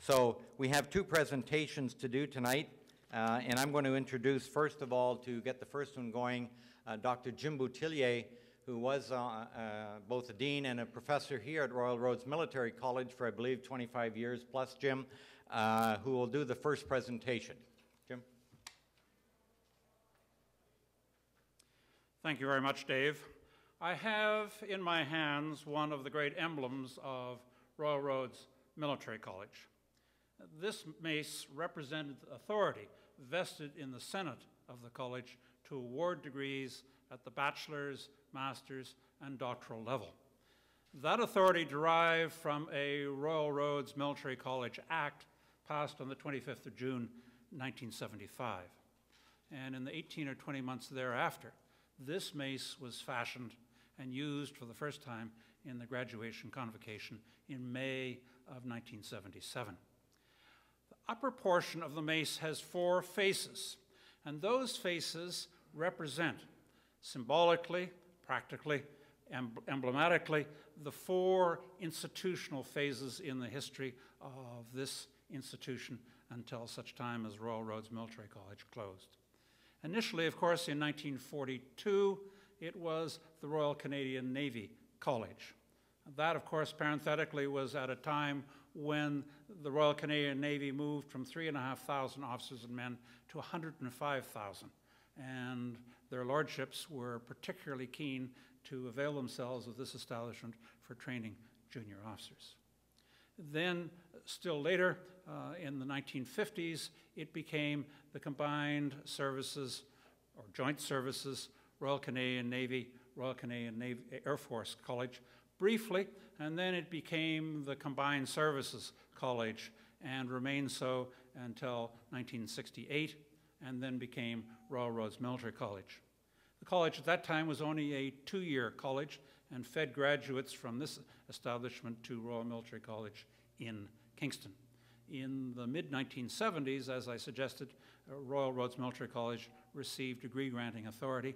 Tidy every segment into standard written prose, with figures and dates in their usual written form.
So we have two presentations to do tonight, and I'm going to introduce, first of all, to get the first one going, Dr. Jim Boutillier, who was both a dean and a professor here at Royal Roads Military College for, I believe, 25 years plus, Jim, who will do the first presentation. Jim? Thank you very much, Dave. I have in my hands one of the great emblems of Royal Roads Military College. This mace represented authority vested in the Senate of the college to award degrees at the bachelor's, master's, and doctoral level. That authority derived from a Royal Roads Military College Act passed on the 25th of June, 1975. And in the 18 or 20 months thereafter, this mace was fashioned and used for the first time in the graduation convocation in May of 1977. The upper portion of the mace has 4 faces, and those faces represent symbolically, practically, emblematically, the 4 institutional phases in the history of this institution until such time as Royal Roads Military College closed. Initially, of course, in 1942, it was the Royal Canadian Navy College. That, of course, parenthetically, was at a time when the Royal Canadian Navy moved from 3,500 officers and men to 105,000. And their lordships were particularly keen to avail themselves of this establishment for training junior officers. Then, still later, in the 1950s, it became the Combined Services, or Joint Services, Royal Canadian Navy, Royal Canadian Navy Air Force College, briefly, and then it became the Combined Services College and remained so until 1968, and then became Royal Roads Military College. The college at that time was only a 2-year college and fed graduates from this establishment to Royal Military College in Kingston. In the mid-1970s, as I suggested, Royal Roads Military College received degree-granting authority,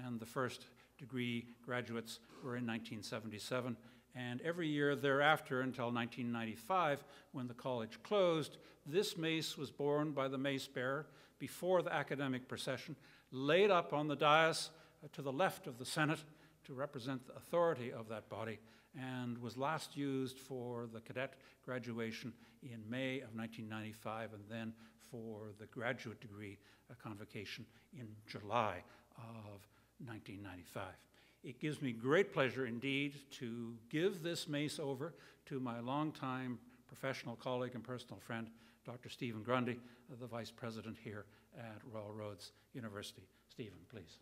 and the first degree graduates were in 1977. And every year thereafter until 1995, when the college closed, this mace was borne by the mace bearer before the academic procession, laid up on the dais to the left of the Senate to represent the authority of that body, and was last used for the cadet graduation in May of 1995, and then for the graduate degree convocation in July of 1995. It gives me great pleasure indeed to give this mace over to my longtime professional colleague and personal friend, Dr. Stephen Grundy, the Vice President here at Royal Roads University. Stephen, please.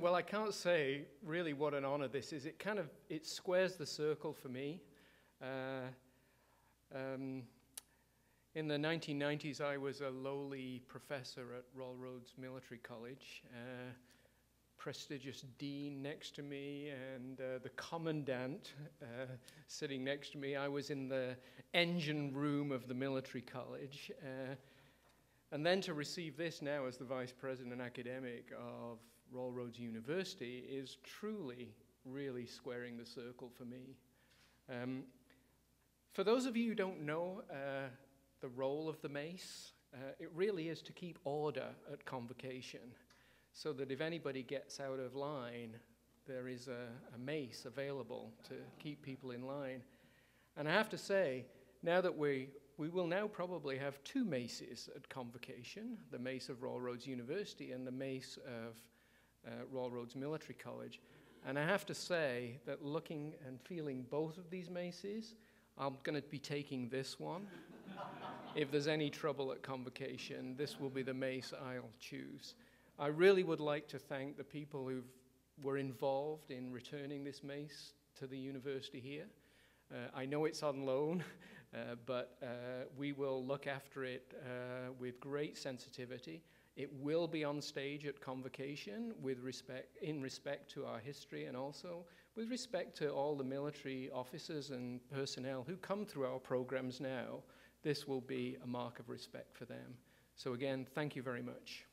Well, I can't say really what an honor this is. It squares the circle for me. In the 1990s, I was a lowly professor at Royal Roads Military College, prestigious dean next to me, and the commandant sitting next to me. I was in the engine room of the military college. And then to receive this now as the vice president and academic of Royal Roads University is truly, really squaring the circle for me. For those of you who don't know the role of the mace, it really is to keep order at convocation, so that if anybody gets out of line, there is a mace available to keep people in line. And I have to say, now that we will now probably have 2 maces at convocation, the mace of Royal Roads University and the mace of Royal Roads Military College. And I have to say that looking and feeling both of these maces, I'm going to be taking this one. If there's any trouble at convocation, this will be the mace I'll choose. I really would like to thank the people who were involved in returning this mace to the university here. I know it's on loan, but we will look after it with great sensitivity. It will be on stage at convocation in respect to our history, and also with respect to all the military officers and personnel who come through our programs now. This will be a mark of respect for them. So again, thank you very much.